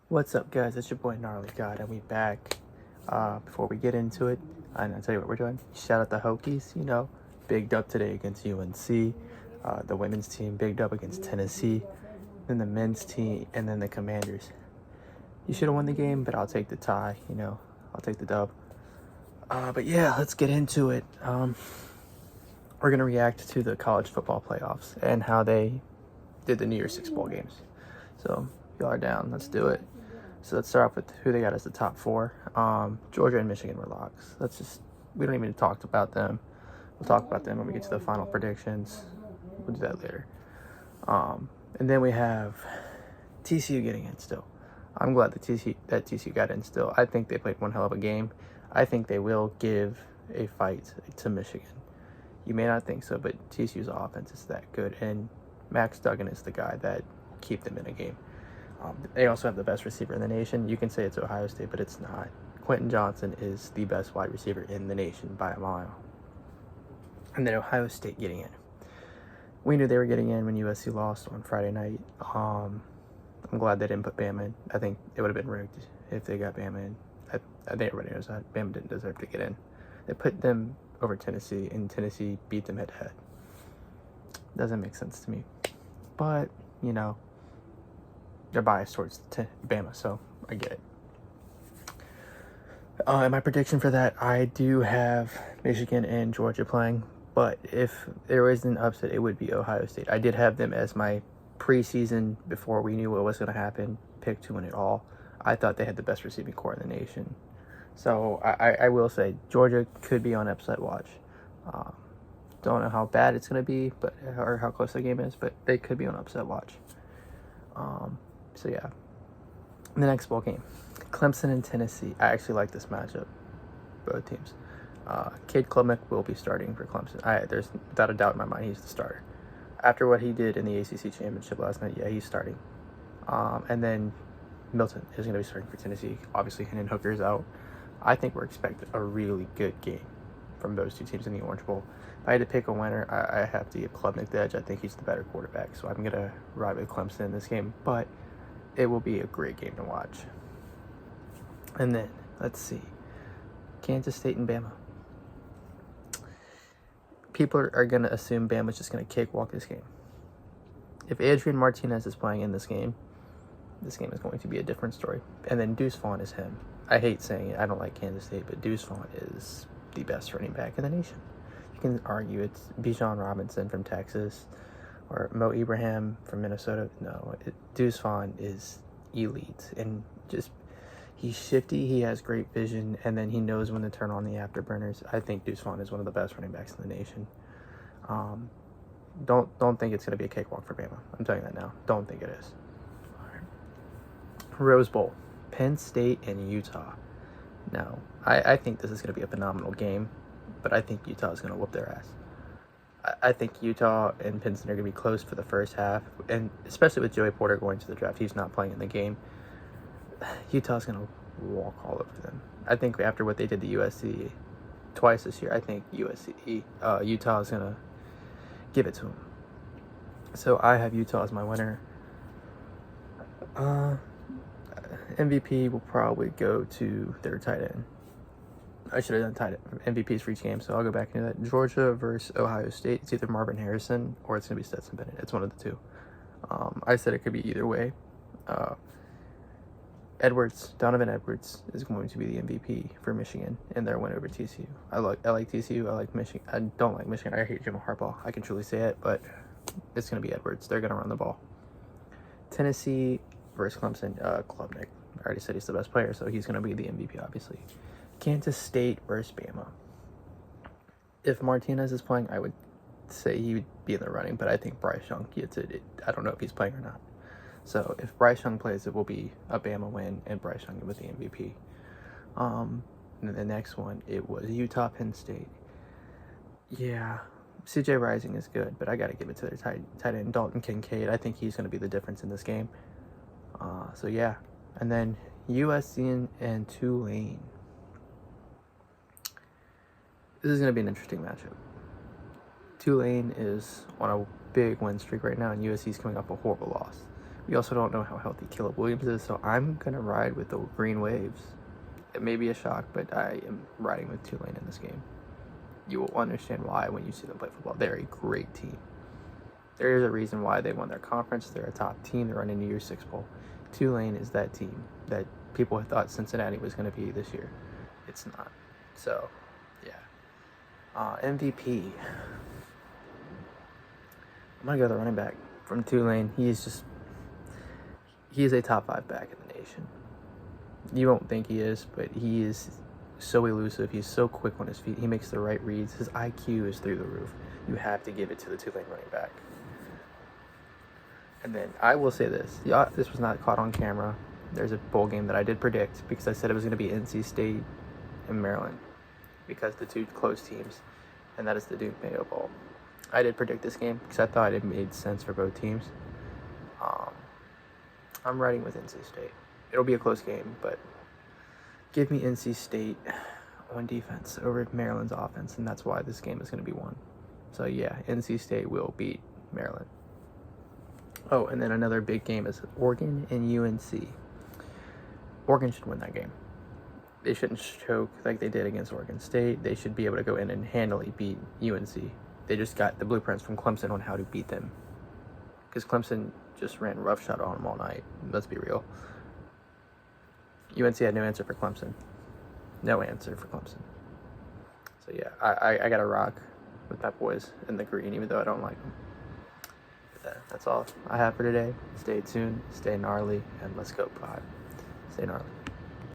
What's up, guys? It's your boy Gnarly God, and we back. Before we get into it, and I'll tell you what we're doing. Shout out the Hokies, big dub today against UNC. The women's team, big dub against Tennessee. Then the men's team, and then the Commanders. You should have won the game, but I'll take the tie. I'll take the dub. But yeah, let's get into it. We're gonna react to the college football playoffs and how they did the New Year's Six bowl games. So y'all are down. Let's do it. So let's start off with who they got as the top four. Georgia and Michigan were locks. We don't even talk about them. We'll talk about them when we get to the final predictions. We'll do that later. And then we have TCU getting in still. I'm glad that TCU got in still. I think they played one hell of a game. I think they will give a fight to Michigan. You may not think so, but TCU's offense is that good, and Max Duggan is the guy that keep them in a game. They also have the best receiver in the nation. You can say it's Ohio State, but it's not. Quentin Johnson is the best wide receiver in the nation by a mile. And then Ohio State getting in. We knew they were getting in when USC lost on Friday night. I'm glad they didn't put Bama in. I think it would have been rigged if they got Bama in. I think everybody knows that. Bama didn't deserve to get in. They put them over Tennessee, and Tennessee beat them head-to-head. Doesn't make sense to me. But, they're biased towards Bama, so I get it. And my prediction for that, I do have Michigan and Georgia playing, but if there is an upset, it would be Ohio State. I did have them as my preseason, before we knew what was going to happen, pick to win it all. I thought they had the best receiving core in the nation. So I will say Georgia could be on upset watch. Don't know how bad it's going to be, or how close the game is, but they could be on upset watch. So yeah, the next bowl game, Clemson and Tennessee. I actually like this matchup, both teams. Cade Klubnik will be starting for Clemson. There's without a doubt in my mind he's the starter. After what he did in the ACC championship last night, yeah, he's starting. And then Milton is going to be starting for Tennessee. Obviously, Hendon Hooker's out. I think we're expecting a really good game from those two teams in the Orange Bowl. If I had to pick a winner, I have to give Klubnik the edge. I think he's the better quarterback, so I'm going to ride with Clemson in this game. But it will be a great game to watch. And then, let's see. Kansas State and Bama. People are going to assume Bama's just going to cakewalk this game. If Adrian Martinez is playing in this game is going to be a different story. And then Deuce Vaughn is him. I hate saying it. I don't like Kansas State, but Deuce Vaughn is the best running back in the nation. You can argue it's Bijan Robinson from Texas or Mo Ibrahim from Minnesota. No, Deuce Vaughn is elite, and he's shifty, he has great vision, and then he knows when to turn on the afterburners. I think Deuce Vaughn is one of the best running backs in the nation. Don't think it's going to be a cakewalk for Bama. I'm telling you that now. Don't think it is. All right. Rose Bowl, Penn State and Utah. No, I think this is going to be a phenomenal game, but I think Utah is going to whoop their ass. I think Utah and Penn State are going to be close for the first half, and especially with Joey Porter going to the draft, he's not playing in the game. Utah's going to walk all over them. I think after what they did to USC twice this year, I think Utah is going to give it to them. So I have Utah as my winner. MVP will probably go to their tight end. I should have done MVPs for each game, so I'll go back into that. Georgia versus Ohio State. It's either Marvin Harrison or it's going to be Stetson Bennett. It's one of the two. I said it could be either way. Donovan Edwards is going to be the MVP for Michigan in their win over TCU. I like TCU. I like Michigan. I don't like Michigan. I hate Jim Harbaugh. I can truly say it, but it's going to be Edwards. They're going to run the ball. Tennessee versus Clemson. Klubnik. I already said he's the best player, so he's going to be the MVP, obviously. Kansas State versus Bama. If Martinez is playing, I would say he would be in the running, but I think Bryce Young gets it. I don't know if he's playing or not. So if Bryce Young plays, it will be a Bama win, and Bryce Young with the MVP. And then the next one, it was Utah Penn State. Yeah, CJ Rising is good, but I got to give it to their tight end, Dalton Kincaid. I think he's going to be the difference in this game. So yeah, and then USC and Tulane. This is going to be an interesting matchup. Tulane is on a big win streak right now, and USC is coming off a horrible loss. We also don't know how healthy Caleb Williams is, so I'm going to ride with the Green Waves. It may be a shock, but I am riding with Tulane in this game. You will understand why when you see them play football. They're a great team. There is a reason why they won their conference. They're a top team. They're running the Year 6 Bowl. Tulane is that team that people thought Cincinnati was going to be this year. It's not. So, yeah. MVP. I'm going to go to the running back from Tulane. He is a top 5 back in the nation. You won't think he is, but he is so elusive. He's so quick on his feet. He makes the right reads. His IQ is through the roof. You have to give it to the Tulane running back. And then I will say this. This was not caught on camera. There's a bowl game that I did predict because I said it was going to be NC State and Maryland because the two close teams, and that is the Duke Mayo Bowl. I did predict this game because I thought it made sense for both teams. I'm riding with NC State. It'll be a close game, but give me NC State on defense over Maryland's offense, and that's why this game is going to be won. So yeah, NC State will beat Maryland. Oh, and then another big game is Oregon and UNC. Oregon should win that game. They shouldn't choke like they did against Oregon State. They should be able to go in and handily beat UNC. They just got the blueprints from Clemson on how to beat them. Because Clemson just ran roughshod on them all night. Let's be real. UNC had no answer for Clemson. No answer for Clemson. So yeah, I got to rock with my boys in the green, even though I don't like them. But that's all I have for today. Stay tuned, stay gnarly, and let's go Pod. Stay gnarly.